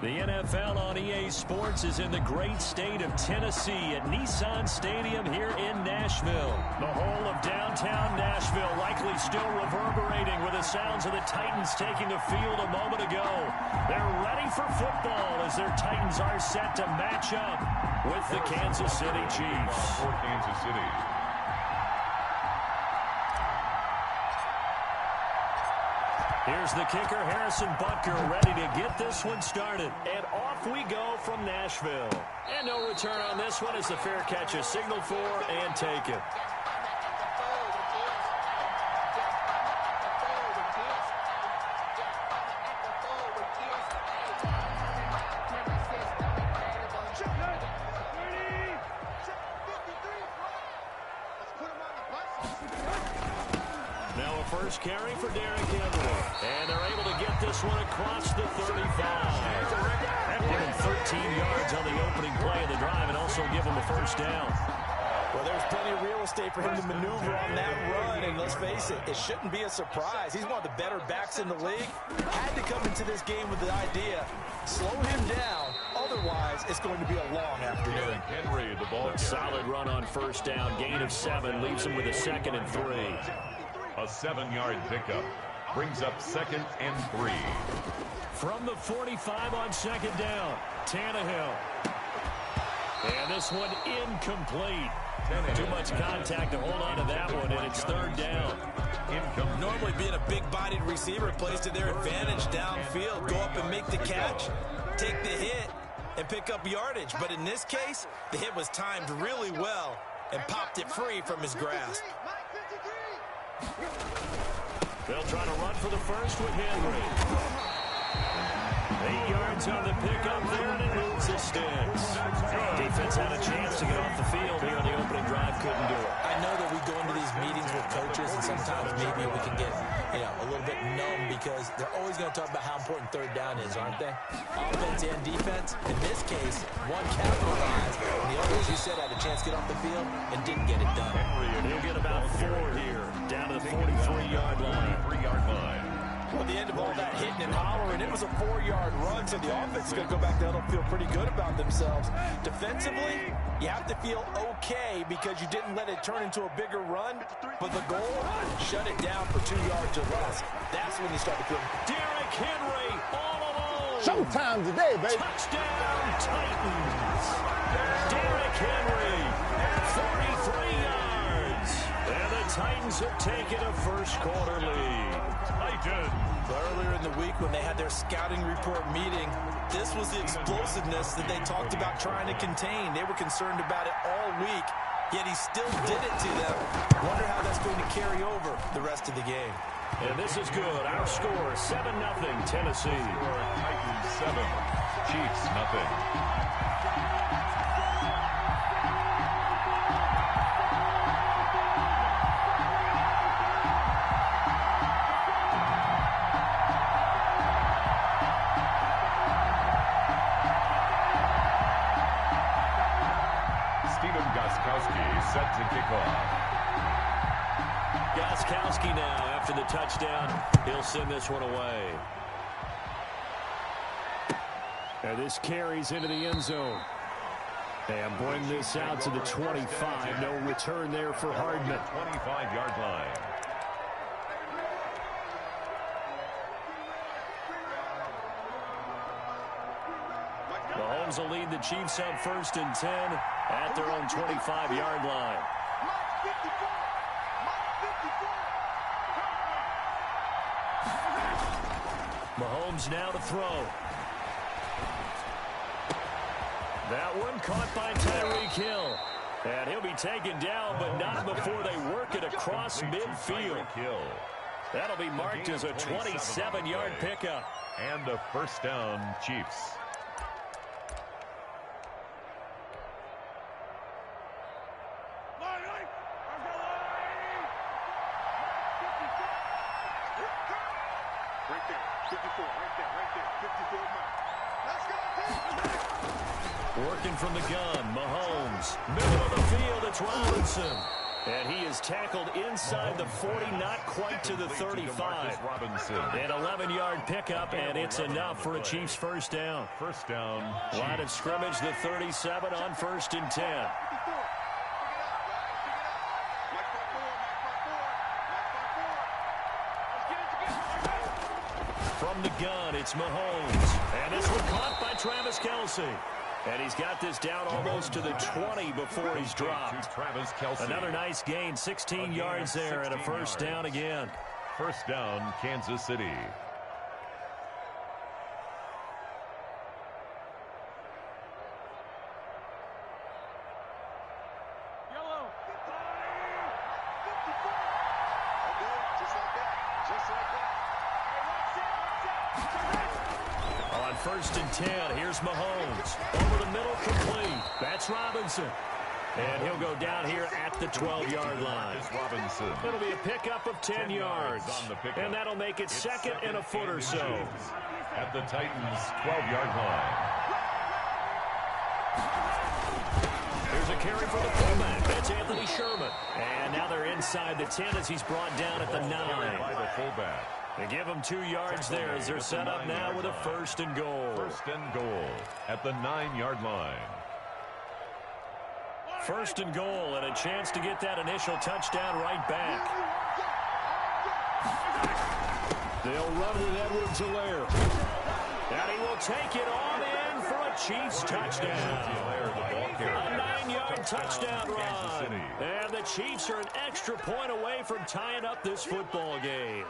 The NFL on EA Sports is in the great state of Tennessee at Nissan Stadium here in Nashville. The whole of downtown Nashville likely still reverberating with the sounds of the Titans taking the field a moment ago. They're ready for football as their Titans are set to match up with the Kansas City Chiefs. For Kansas City. Here's the kicker, Harrison Butker, ready to get this one started. And off we go from Nashville. And no return on this one as the fair catch is signaled for and taken. First carry for Derrick Henry. And they're able to get this one across the 35. That give him 13 yards on the opening play of the drive and also give him a first down. Well, there's plenty of real estate for him to maneuver on that run, and let's face it, it shouldn't be a surprise. He's one of the better backs in the league. Had to come into this game with the idea, slow him down, otherwise it's going to be a long afternoon. Henry, the ball. A solid run on first down, gain of 7, leaves him with a 2nd and 3. A 7-yard pickup brings up 2nd and 3. From the 45 on 2nd down, Tannehill. And this one incomplete. Too much contact to hold on to that one, and it's 3rd down. Normally being a big-bodied receiver plays to their advantage downfield. Go up and make the catch, take the hit, and pick up yardage. But in this case, the hit was timed really well and popped it free from his grasp. They'll try to run for the first with Henry. 8 yards on the pickup there, and it moves the sticks. Defense had a chance to get off the field here on the opening drive, couldn't do it. I know that we go into these meetings with coaches, and sometimes maybe we can get, a little bit numb because they're always going to talk about how important 3rd down is, aren't they? Offense and defense. In this case, one capitalized, and the other, as you said, had a chance to get off the field and didn't get it done. He'll get about 4 here, down to the 43-yard line. Well, at the end of all that hitting and hollering, it was a 4-yard run, so the offense is going to go back there and feel pretty good about themselves. Defensively, you have to feel okay because you didn't let it turn into a bigger run, but the goal, shut it down for 2 yards or less. That's when you start to feel. Derrick Henry all alone. Showtime today, baby. Touchdown, Titans. Derrick Henry, 43 yards. And the Titans have taken a first-quarter lead. Earlier in the week when they had their scouting report meeting, this was the explosiveness that they talked about trying to contain. They were concerned about it all week, yet he still did it to them. Wonder how that's going to carry over the rest of the game. And this is good. Our score, 7-0 Tennessee. Titans 7, Chiefs 0. Set to kick off. Gostkowski now after the touchdown. He'll send this one away. And this carries into the end zone. And bring this out to the 25. No return there for Hardman. 25-yard line. Mahomes will lead the Chiefs up 1st and 10 at their own 25-yard line. Mahomes now to throw. That one caught by Tyreek Hill. And he'll be taken down, but not before they work it across midfield. That'll be marked as a 27-yard pickup. And a first down, Chiefs. Working from the gun, Mahomes. Middle of the field, it's Robinson. And he is tackled inside the 40, not quite to the 35. An 11-yard pickup, and it's enough for a Chiefs first down. First down. Line of scrimmage, the 37 on 1st and 10. From the gun, it's Mahomes. And this one caught by Travis Kelce. And he's got this down almost to the 20 before he's dropped. Travis Kelce. Another nice gain, 16 yards there, and a first down again. First down, Kansas City. First and 10. Here's Mahomes. Over the middle, complete. That's Robinson. And he'll go down here at the 12-yard line. Robinson. It'll be a pickup of 10 yards. And that'll make it second and a foot or so. At the Titans' 12-yard line. Here's a carry for the fullback. That's Anthony Sherman. And now they're inside the 10 as he's brought down at the 9. By the fullback. They give them 2 yards there as they're set up now with a first and goal. First and goal at the 9-yard line. First and goal and a chance to get that initial touchdown right back. They'll run with Edwards-Helaire. And he will take it on in for a Chiefs touchdown. A 9-yard touchdown run. And the Chiefs are an extra point away from tying up this football game.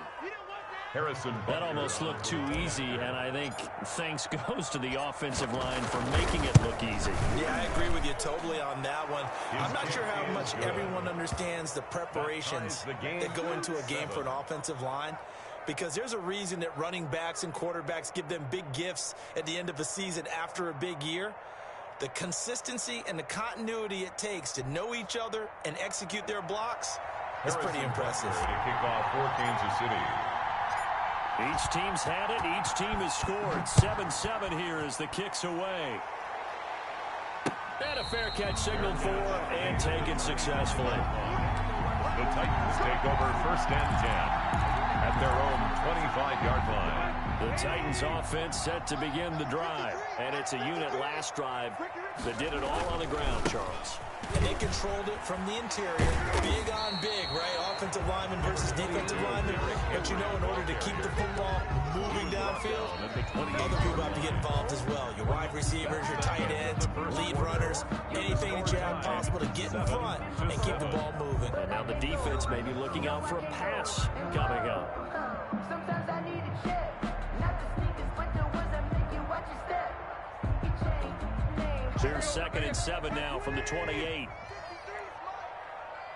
That almost looked too easy, and I think thanks goes to the offensive line for making it look easy. Yeah, I agree with you totally on that one. I'm not sure how much everyone understands the preparations that go into a game for an offensive line, because there's a reason that running backs and quarterbacks give them big gifts at the end of a season after a big year. The consistency and the continuity it takes to know each other and execute their blocks is pretty impressive. To kick off for Kansas City. Each team's had it. Each team has scored. 7-7 here as the kick's away. And a fair catch signaled for and taken successfully. The Titans take over first and 10 at their own 25-yard line. The Titans offense set to begin the drive. And it's a unit last drive that did it all on the ground, Charles. And they controlled it from the interior. Big on big, right? Offensive lineman versus defensive lineman. But you know, in order to keep the football moving downfield, other people have to get involved as well. Your wide receivers, your tight ends, lead runners, anything that you have possible to get in front and keep the ball moving. And now the defense may be looking out for a pass coming up. Sometimes I need a check. Not the sneakers, but the ones that make you watch your step. You change name. Here's 2nd and 7 now from the 28.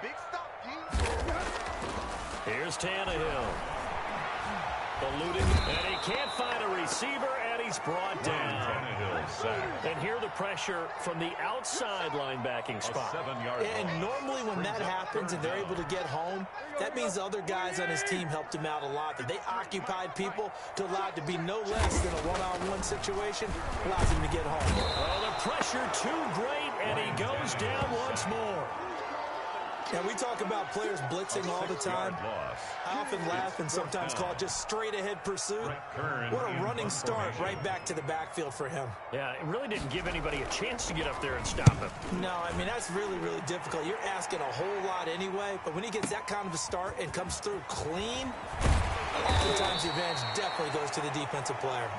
Big stop, Here's Tannehill. Eluding, and he can't find a receiver, and he's brought down. And here the pressure from the outside linebacking spot. And normally when that happens and they're able to get home, that means the other guys on his team helped him out a lot. That they occupied people to allow it to be no less than a one-on-one situation, allows him to get home. Well, the pressure too great, and he goes down once more. Now, we talk about players blitzing all the time. I often laugh and sometimes call it just straight-ahead pursuit. What a running start right back to the backfield for him. Yeah, it really didn't give anybody a chance to get up there and stop him. No, I mean, that's really, really difficult. You're asking a whole lot anyway, but when he gets that kind of a start and comes through clean, oftentimes the advantage definitely goes to the defensive player.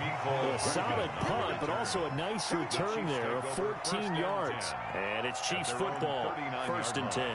A solid punt, but also a nice return there of 14 yards. And it's Chiefs football, 1st and 10.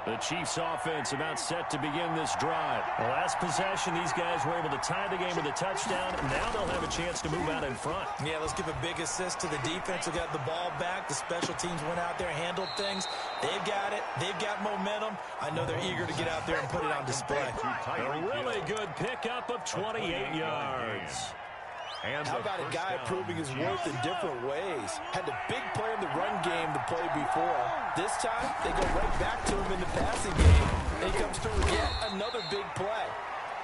The Chiefs offense about set to begin this drive. The last possession, these guys were able to tie the game with a touchdown, and now they'll have a chance to move out in front. Yeah, let's give a big assist to the defense who got the ball back. The special teams went out there, handled things. They've got it. They've got momentum. I know they're eager to get out there and put it on display. A really good pickup of 28 yards. How about a guy proving his worth in different ways? Had the big play in the run game to play before. This time, they go right back to him in the passing game. And he comes through with yet another big play.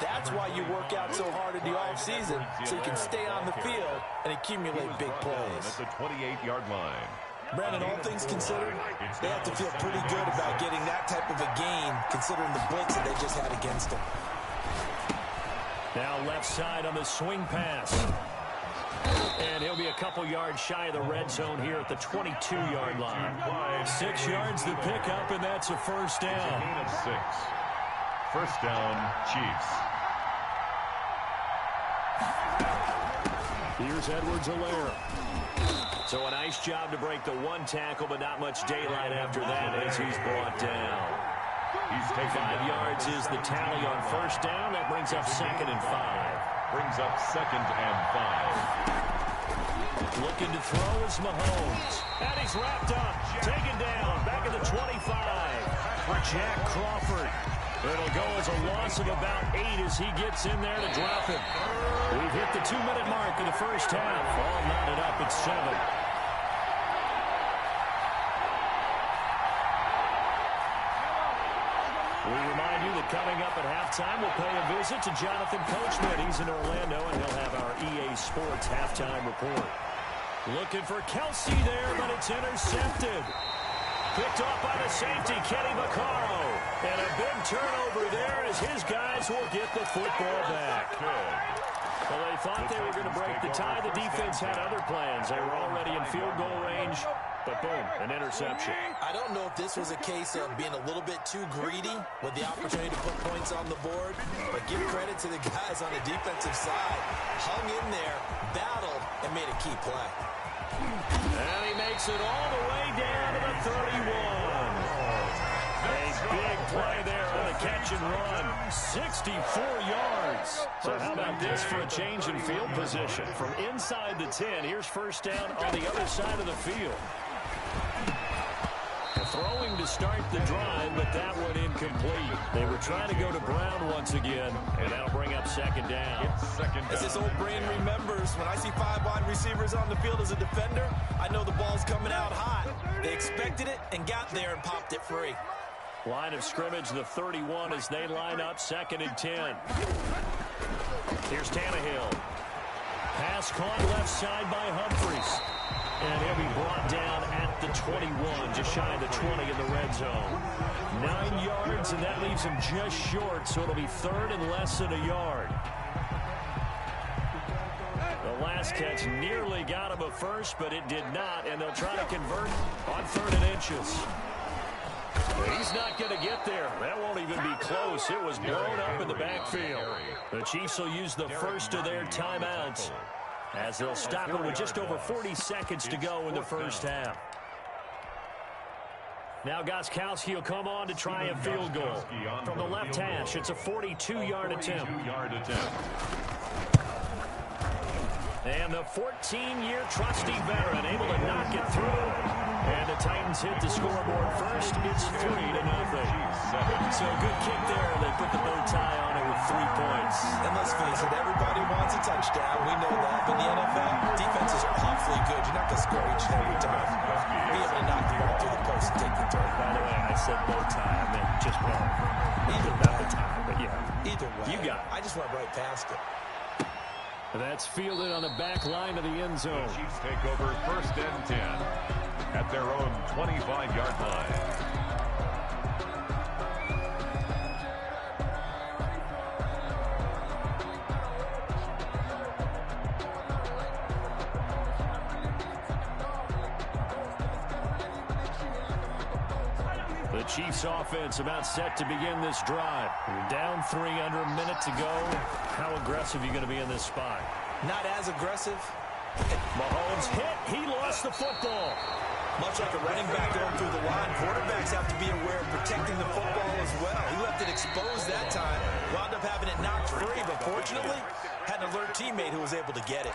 That's why you work out so hard in the offseason, so you can stay on the field and accumulate big plays. At the 28-yard line. Brandon, all things considered, they have to feel pretty good about getting that type of a gain, considering the blitz that they just had against them. Now left side on the swing pass. And he'll be a couple yards shy of the red zone here at the 22-yard line. 6 yards to pick up, and that's a first down. It's a gain of 6. First down, Chiefs. Here's Edwards-Helaire. So a nice job to break the one tackle, but not much daylight after that as he's brought down. He's taken 5 yards is the tally on first down. That brings up 2nd and 5. Brings up 2nd and 5. Looking to throw is Mahomes. And he's wrapped up. Taken down. Back at the 25 for Jack Crawford. It'll go as a loss of about 8 as he gets in there to drop it. We've hit the 2-minute mark of the first half. All knotted up at 7. We remind you that coming up at halftime, we'll pay a visit to Jonathan Coachman. He's in Orlando, and he'll have our EA Sports halftime report. Looking for Kelsey there, but it's intercepted. Picked off by the safety, Kenny Vaccaro. And a big turnover there as his guys will get the football back. Well, they thought they were going to break the tie. The defense had other plans. They were already in field goal range, but boom, an interception. I don't know if this was a case of being a little bit too greedy with the opportunity to put points on the board, but give credit to the guys on the defensive side. Hung in there, battled, and made a key play. And he makes it all the way down to the 31. A big play there on the catch and run. 64 yards. So how about this for a change in field position? From inside the 10, here's first down on the other side of the field. Throwing to start the drive, but that one incomplete. They were trying to go to Brown once again, and that'll bring up 2nd down. As this old brain remembers, when I see 5 wide receivers on the field as a defender, I know the ball's coming out hot. They expected it and got there and popped it free. Line of scrimmage, the 31 as they line up 2nd and 10. Here's Tannehill. Pass caught left side by Humphries. And he'll be brought down at the 21, just shy of the 20 in the red zone. 9 yards, and that leaves him just short, so it'll be 3rd and less than a yard. The last catch nearly got him a first, but it did not, and they'll try to convert on 3rd and inches. He's not going to get there. That won't even be close. It was blown up in the backfield. The Chiefs will use the first of their timeouts, as they'll stop it with just over 40 seconds to go in the first half. Now Gostkowski will come on to try a field goal. From the left hash, it's a 42-yard attempt. And the 14-year trusty veteran able to knock it through. And the Titans hit the scoreboard first. It's 3-0. So a good kick there. They put the bow tie on it with 3 points. And let's face it, everybody wants a touchdown. We know that. But in the NFL, defenses are awfully good. You're not going to score each and every time. Be able to knock the ball through the post and take the turn. By the way, I said bow tie. I meant just bow. Either Not way. the tie, but yeah. Either way. You got it. I just went right past it. That's fielded on the back line of the end zone. The Chiefs take over 1st and 10 at their own 25-yard line. The Chiefs offense about set to begin this drive. You're down 3 under a minute to go. How aggressive are you going to be in this spot? Not as aggressive. Mahomes hit. He lost the football. Much like a running back going through the line, quarterbacks have to be aware of protecting the football as well. He left it exposed that time. Wound up having it knocked free, but fortunately, had an alert teammate who was able to get it.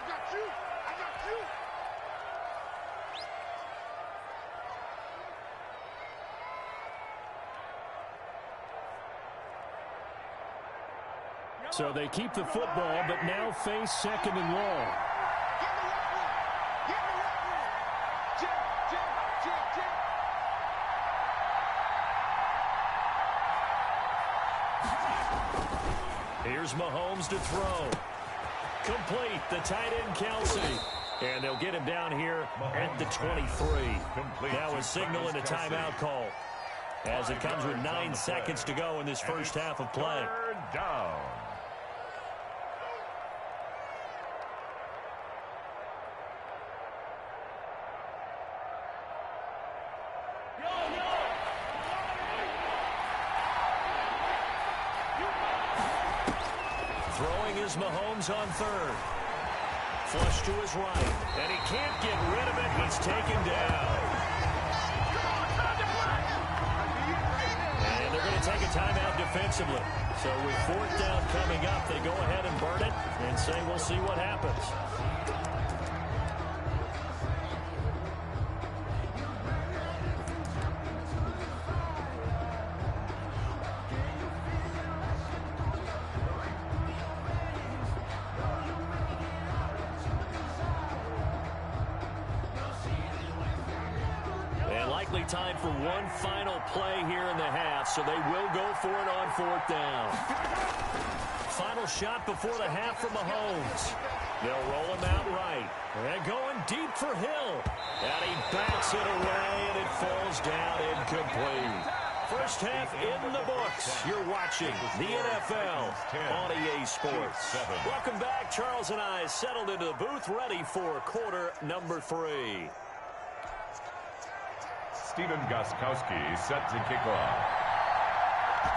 So they keep the football, but now face 2nd and long. Here's Mahomes to throw. Complete. The tight end, Kelsey. And they'll get him down here at the 23. Now a signal and a timeout call, as it comes with 9 seconds to go in this first half of play. Third down. Throwing is Mahomes on third. Flush to his right, and he can't get rid of it. He's taken down. And they're going to take a timeout defensively. So with fourth down coming up, they go ahead and burn it and say we'll see what happens. Time for one final play here in the half, so they will go for it on fourth down. Final shot before the half from Mahomes. They'll roll him out right. They're going deep for Hill. And he backs it away, and it falls down incomplete. First half in the books. You're watching the NFL on EA Sports. Welcome back. Charles and I settled into the booth, ready for quarter number 3. Steven Gostkowski set to kick off.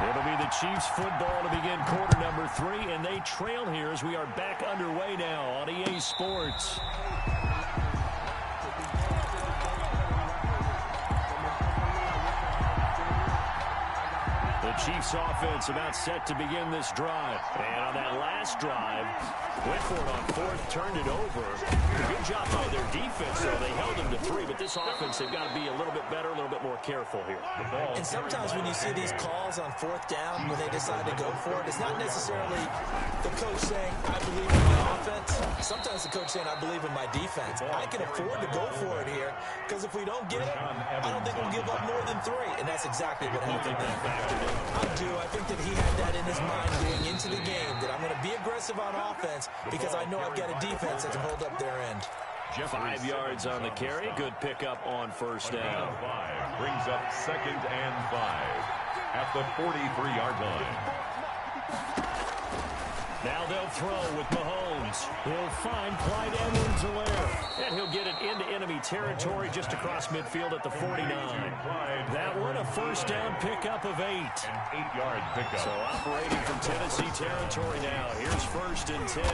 It'll be the Chiefs football to begin quarter number 3, and they trail here as we are back underway now on EA Sports. The Chiefs offense about set to begin this drive. And on that last drive, went for it on fourth, turned it over. Good job by their defense, though. They held them to 3, but this offense, they've got to be a little bit better, a little bit more careful here. And sometimes when you see these calls on fourth down, when they decide to go for it, it's not necessarily the coach saying, I believe in my offense. Sometimes the coach saying, I believe in my defense. I can afford to go for it here, because if we don't get it, I don't think we'll give up more than 3. And that's exactly what happened. I do. I think that he had that in his mind going into the game, that I'm going to be aggressive on offense because I know I've got a defense that can hold up their end. 5 yards on the carry. Good pickup on first down. 5 brings up 2nd and 5 at the 43-yard line. Now they'll throw with Mahomes. He'll find Clyde Edwards-Helaire. And he'll get it into enemy territory just across midfield at the 49. That one a first down pickup of 8. An 8-yard pickup. So operating from Tennessee territory now. Here's 1st and 10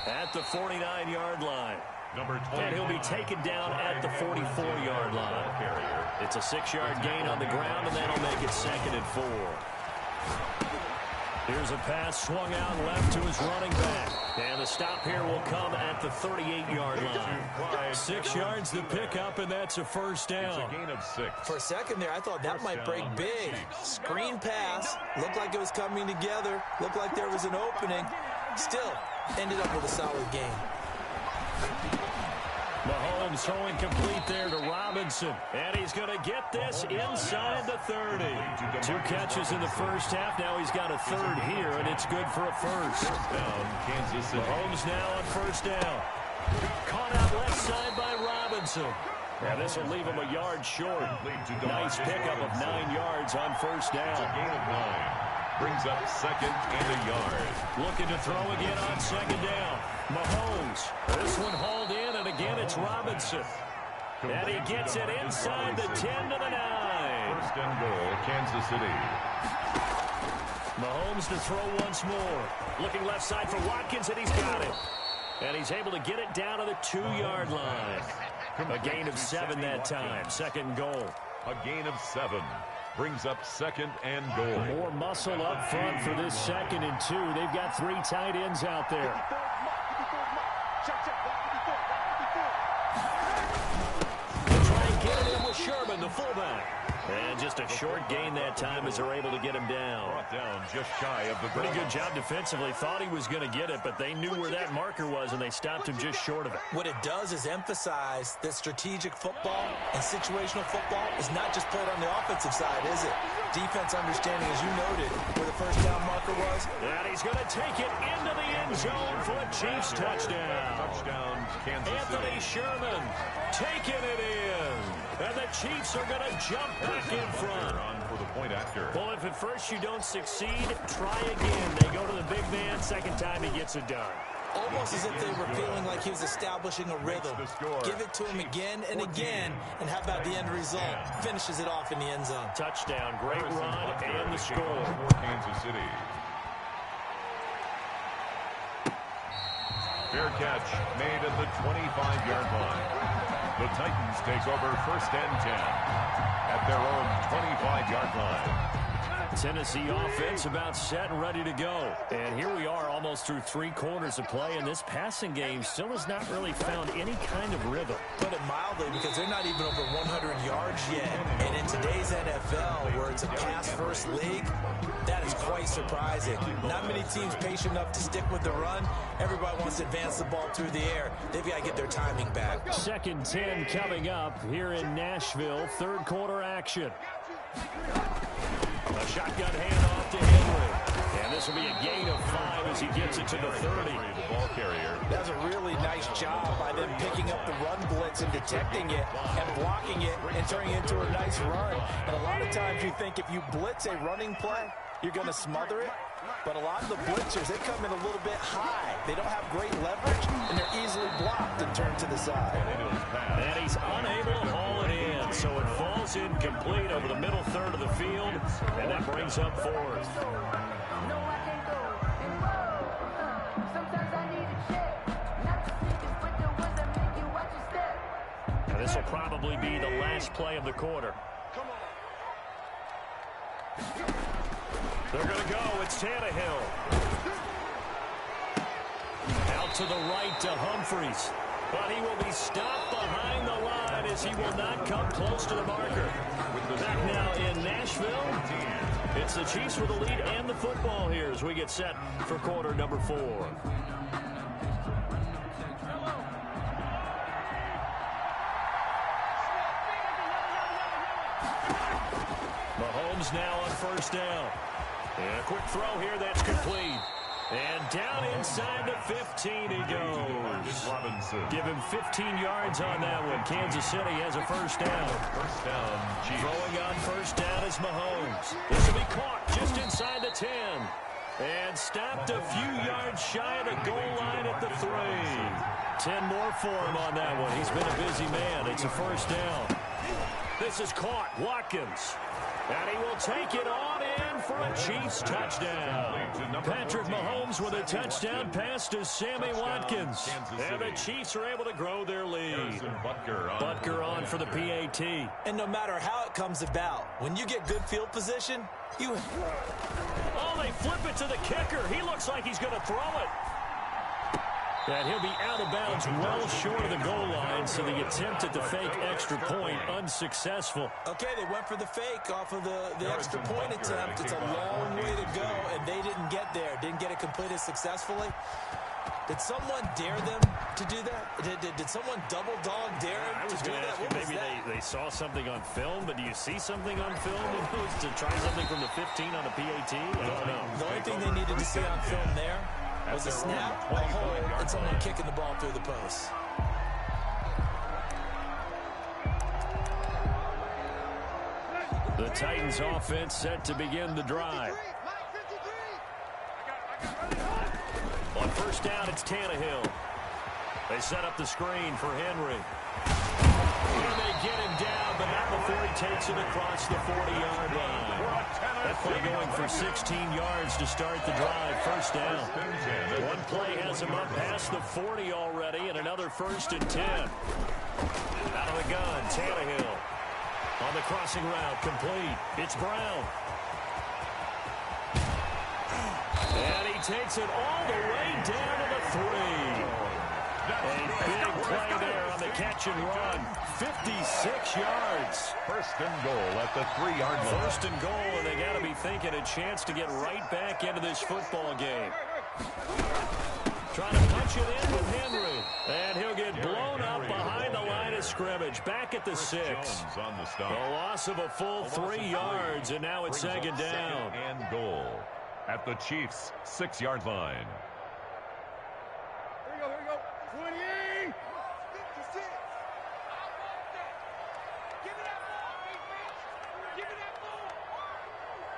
at the 49-yard line. And he'll be taken down at the 44-yard line. It's a 6-yard gain on the ground, and that'll make it 2nd and 4. Here's a pass swung out left to his running back. And the stop here will come at the 38-yard line. 6 yards the pickup, and that's a first down. It's a gain of 6. For a second there, I thought that might break big. Screen pass. Looked like it was coming together. Looked like there was an opening. Still, ended up with a solid game. Mahomes throwing complete there to Robinson. And he's going to get this inside the 30. 2 catches in the first half. Now he's got a 3rd here, and it's good for a first. Down, Kansas City. Mahomes now on first down. Caught out left side by Robinson. Now this will leave him a yard short. Nice pickup of 9 yards on first down. It's a gain of 9. Brings up 2nd and a yard. Looking to throw again on 2nd down. Mahomes. This one hauled in, and again it's Robinson. And he gets it inside the 10 to the 9. 1st and goal, Kansas City. Mahomes to throw once more. Looking left side for Watkins, and he's got it. And he's able to get it down to the 2-yard line. A gain of 7 that time. 2nd goal. A gain of 7. Brings up 2nd and goal. More muscle up front for this 2nd and 2. They've got 3 tight ends out there. They'll try and get it in with Sherman, the fullback. And just a short gain that time as they're able to get him down. Brought down just shy of the goal. Pretty good job defensively. Thought he was going to get it, but they knew where that marker was, and they stopped him just short of it. What it does is emphasize that strategic football and situational football is not just played on the offensive side, is it? Defense understanding, as you noted, where the first down marker was. And he's going to take it into the end zone for a Chiefs touchdown. Touchdown, Kansas Anthony City. Sherman taking it in. And the Chiefs are going to jump back in front. On for the point after. Well, if at first you don't succeed, try again. They go to the big man. Second time he gets it done. Almost as if they were feeling like he was establishing a rhythm. Give it to him again and again, and how about the end result? Finishes it off in the end zone. Touchdown, great run, and the score. For Kansas City. Fair catch made at the 25-yard line. The Titans take over first and 10 at their own 25-yard line. Tennessee offense about set and ready to go. And here we are almost through 3 quarters of play, and this passing game still has not really found any kind of rhythm. Put it mildly, because they're not even over 100 yards yet. And in today's NFL, where it's a pass-first league, that is quite surprising. Not many teams patient enough to stick with the run. Everybody wants to advance the ball through the air. They've got to get their timing back. 2nd and 10 coming up here in Nashville. 3rd quarter action. A shotgun handoff to Henry. And this will be a gain of 5 as he gets it to the 30. The ball carrier. That was a really nice job by them picking up the run blitz and detecting it and blocking it and turning it into a nice run. And a lot of times you think if you blitz a running play, you're going to smother it. But a lot of the blitzers, they come in a little bit high. They don't have great leverage, and they're easily blocked and turned to the side. And he's unable to haul it in, so it falls incomplete over the middle third of the field, and that brings up 4th. No, I can't go and roll. Sometimes I need a check. Not the sneakers, but the ones that make you watch your step. Now this will probably be the last play of the quarter. They're going to go. It's Tannehill. Out to the right to Humphries. But he will be stopped behind the line as he will not come close to the marker. Back now in Nashville. It's the Chiefs with the lead and the football here as we get set for quarter number 4. Mahomes now on 1st down. And a quick throw here, that's complete. And down inside the 15 he goes. Robinson. Give him 15 yards on that one. Kansas City has a 1st down. First down, Chiefs. Throwing on 1st down is Mahomes. This will be caught just inside the 10. And stopped a few yards shy of the goal line at the 3. 10 more for him on that one. He's been a busy man. It's a 1st down. This is caught. Watkins. And he will take it on in for a Chiefs touchdown. Patrick Mahomes with a touchdown pass to Sammy Watkins. And the Chiefs are able to grow their lead. Butker on for the PAT. And no matter how it comes about, when you get good field position, you... Oh, they flip it to the kicker. He looks like he's going to throw it. And he'll be out of bounds well short of the goal line, so the attempt at the fake extra point unsuccessful. Okay, they went for the fake off of the extra point attempt. It's a long way to go, and they didn't get there. Didn't get it completed successfully. Did someone dare them to do that? Did someone double dog dare them to do that? What was maybe that? they saw something on film, but do you see something on film to try something from the 15 on a PAT? I don't know. The only thing they needed to see on film there was a snap, a hold, and someone kicking the ball through the post. The Titans offense set to begin the drive. On 1st down, it's Tannehill. They set up the screen for Henry. And they get him down, but not before he takes it across the 40-yard line. That play going for 16 yards to start the drive. 1st down. One play has him up past the 40 already, and another 1st and 10. Out of the gun, Tannehill. On the crossing route, complete. It's Brown. And he takes it all the way down to the 3. A big play there on the catch and run. 56 yards. First and goal at the 3-yard line. First and goal, and they got to be thinking a chance to get right back into this football game. Trying to punch it in with Henry. And he'll get blown up behind the line of scrimmage. Back at the 6. On the stop. A loss of a full 3 yards, and now it's second down. Second and goal at the Chiefs' 6-yard line. Here we go. 20. 56. Give me that ball, defense. Give me that ball.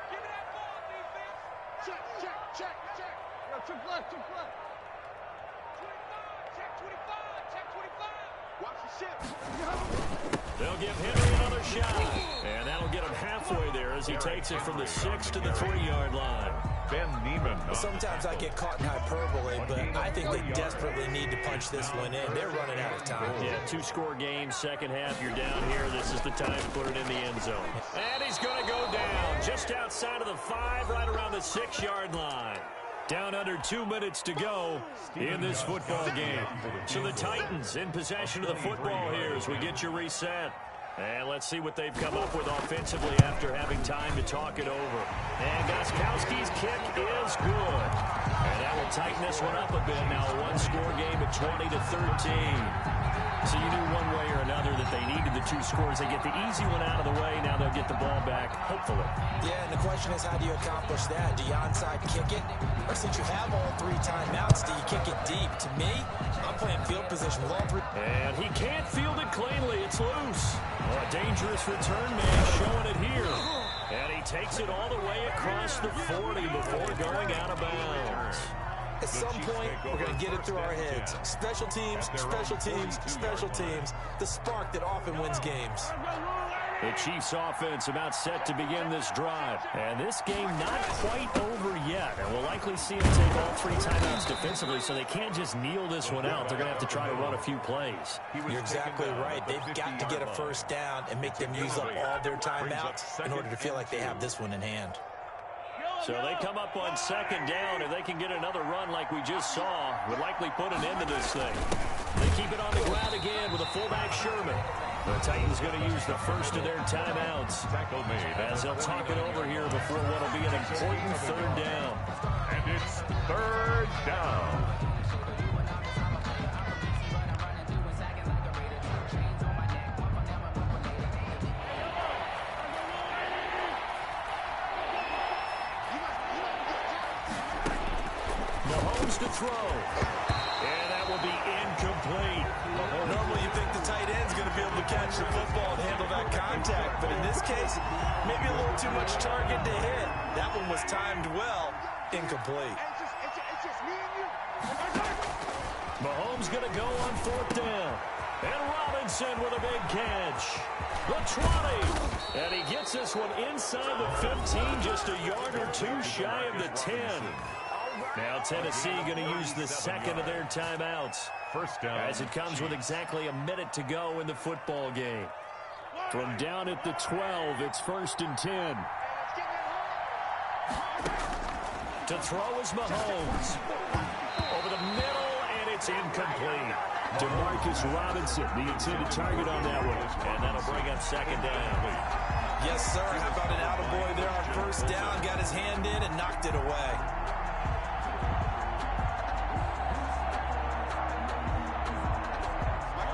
Give me that ball, defense. Check. Yo, check left. 25. Check 25. Check 25. Watch the ship. They'll give Henry another shot. And that'll get him halfway there as he takes it from the 6 to the 3-yard line. Ben Neiman. Sometimes I get caught in hyperbole, but I think they desperately need to punch this one in. They're running out of time. Yeah, 2-score game, second half, you're down here. This is the time to put it in the end zone. And he's going to go down just outside of the 5, right around the 6-yard line. Down under 2 minutes to go in this football game. So the Titans in possession of the football here as we get you reset. And let's see what they've come up with offensively after having time to talk it over. And Gostkowski's kick is good. And that will tighten this one up a bit. Now a 1-score game at 20-13. So you knew one way or another that they needed the 2 scores. They get the easy one out of the way. Now they'll get the ball back, hopefully. Yeah, and the question is, how do you accomplish that? Do you onside kick it? Or since you have all 3 timeouts, do you kick it deep? To me, I'm playing field position with all 3. And he can't field it cleanly. It's loose. A dangerous return man showing it here. And he takes it all the way across the 40 before going out of bounds. At some point, we're going to get it through our heads. Special teams. The spark that often wins games. The Chiefs offense about set to begin this drive. And this game not quite over yet. And we'll likely see them take all 3 timeouts defensively, so they can't just kneel this one out. They're going to have to try to run a few plays. You're exactly right. They've got to get a first down and make them use up all their timeouts in order to feel like they have this one in hand. So they come up on second down. If they can get another run like we just saw, would likely put an end to this thing. They keep it on the ground again with a fullback Sherman. The Titans going to use the first of their timeouts as they'll talk it over here before what will be an important third down. And it's third down. To throw. And that will be incomplete. Normally you think the tight end's going to be able to catch the football and handle that contact, but in this case, maybe a little too much target to hit. That one was timed well. Incomplete. It's just me and you. Mahomes going to go on 4th down. And Robinson with a big catch. The 20. And he gets this one inside the 15, just a yard or 2 shy of the 10. Now Tennessee going to use the second of their timeouts. First down. As it comes with exactly a minute to go in the football game. From down at the 12, it's 1st and 10. To throw is Mahomes. Over the middle, and it's incomplete. DeMarcus Robinson, the intended target on that one. And that'll bring up second down. Yes, sir. How about an attaboy there on first down? Got his hand in and knocked it away.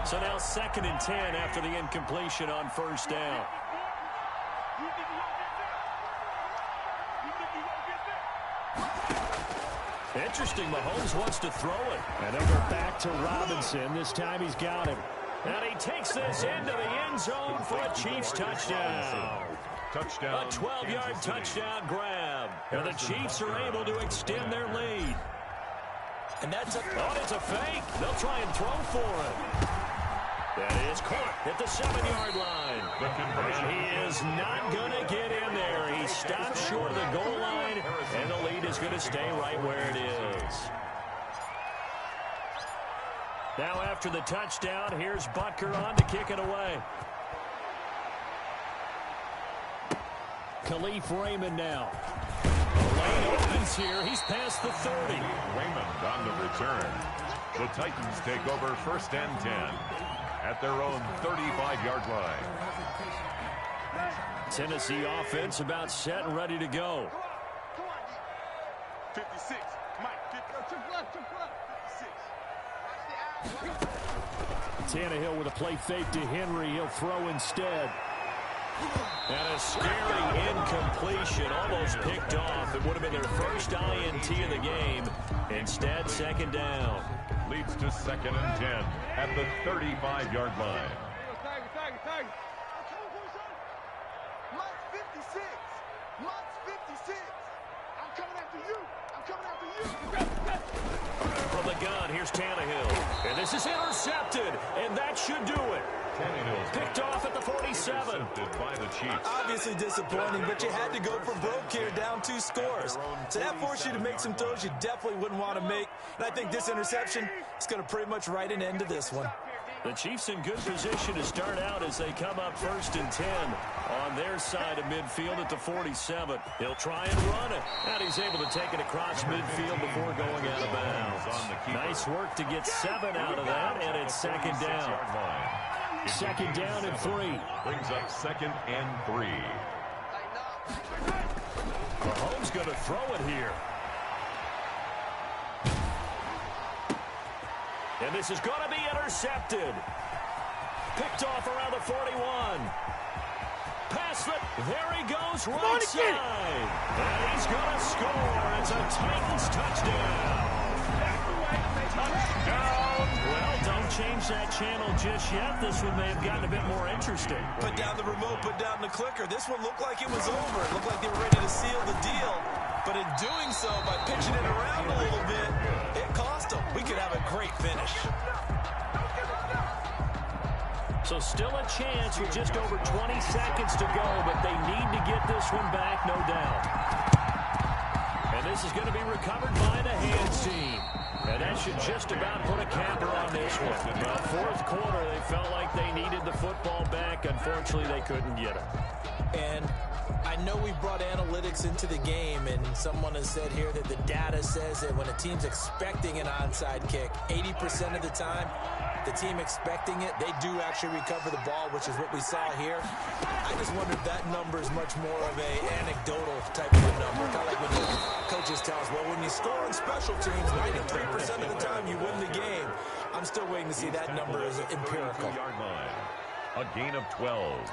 So now 2nd and 10 after the incompletion on first down. Interesting, Mahomes wants to throw it. And they'll go back to Robinson. This time he's got him. And he takes this into the end zone for a Chiefs touchdown. Touchdown. A 12-yard touchdown grab. And the Chiefs are able to extend their lead. And that's a... Oh, it's a fake. They'll try and throw for it. That is caught at the 7-yard line. And he is not going to get in there. He stopped short of the goal line, and the lead is going to stay right where it is. Now after the touchdown, here's Butker on to kick it away. Khalif Raymond now. The lane opens here. He's past the 30. Raymond on the return. The Titans take over 1st and 10 at their own 35-yard line. Tennessee offense about set and ready to go. Come on, 56. Mike, 50. Took left. 56. Tannehill with a play fake to Henry. He'll throw instead. And a scary incompletion, almost picked off. It would have been their first INT of the game. Instead, 2nd down. Leads to 2nd and 10 at the 35-yard line. Tag. Mike's 56. Mike's 56. I'm coming after you. From the gun, here's Tannehill. And this is intercepted, and that should do it. Picked off at the 47. By the Chiefs. Obviously disappointing, but you had to go for broke here, down 2 scores. So that forced you to make some throws you definitely wouldn't want to make. And I think this interception is going to pretty much write an end to this one. The Chiefs in good position to start out as they come up 1st and 10 on their side of midfield at the 47. He'll try and run it. And he's able to take it across midfield before going out of bounds. Nice work to get 7 out of that, and it's 2nd down. 2nd down and 3. Brings up 2nd and 3. Mahomes going to throw it here. And this is going to be intercepted. Picked off around the 41. Pass it. There he goes, right side. And he's going to score. It's a Titans touchdown. Touchdown. Well, don't change that channel just yet. This one may have gotten a bit more interesting. Put down the remote, put down the clicker. This one looked like it was over. It looked like they were ready to seal the deal. But in doing so, by pitching it around a little bit, it cost them. We could have a great finish. So still a chance with just over 20 seconds to go, but they need to get this one back, no doubt. And this is going to be recovered by the hands team. And that should just about put a capper on this one. Well, 4th quarter, they felt like they needed the football back. Unfortunately, they couldn't get it. And I know we brought analytics into the game, and someone has said here that the data says that when a team's expecting an onside kick, 80% of the time, the team expecting it, they do actually recover the ball, which is what we saw here. I just wonder if that number is much more of a anecdotal type of a number. Kind of like when the coaches tell us, well, when you score on special teams, 93% of the time you win the game. I'm still waiting to see that number as empirical. A gain of 12.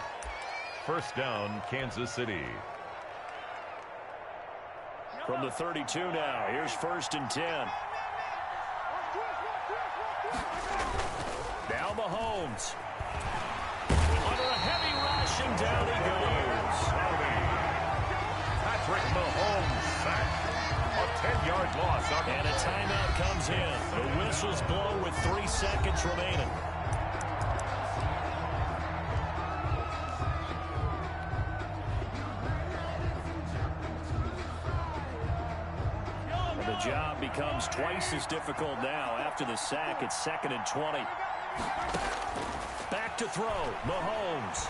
1st down, Kansas City. From the 32 now, here's 1st and 10. Now Mahomes. Under a heavy rush, and down he goes. Patrick Mahomes sacked. A 10-yard loss. And a timeout comes in. The whistles blow with 3 seconds remaining. The job becomes twice as difficult now. After the sack, it's 2nd and 20. Back to throw. Mahomes.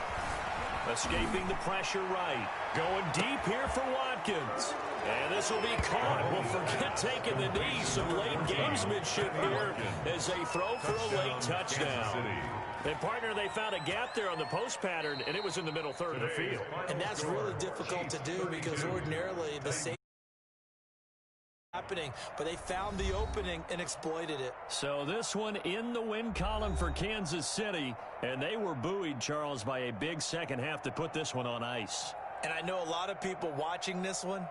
Escaping the pressure right. Going deep here for Watkins. And this will be caught. We'll forget taking the knee. Some late gamesmanship here as they throw for a late touchdown. And, partner, they found a gap there on the post pattern, and it was in the middle third of the field. And that's really difficult to do because ordinarily the safety happening, but they found the opening and exploited it. So this one in the win column for Kansas City, and they were buoyed, Charles, by a big second half to put this one on ice. And I know a lot of people watching this one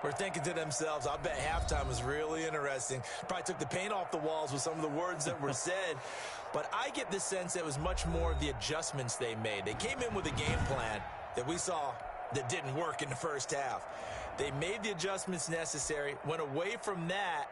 were thinking to themselves, I bet halftime was really interesting. Probably took the paint off the walls with some of the words that were said. But I get the sense it was much more of the adjustments they made. They came in with a game plan that we saw that didn't work in the first half. They made the adjustments necessary, went away from that,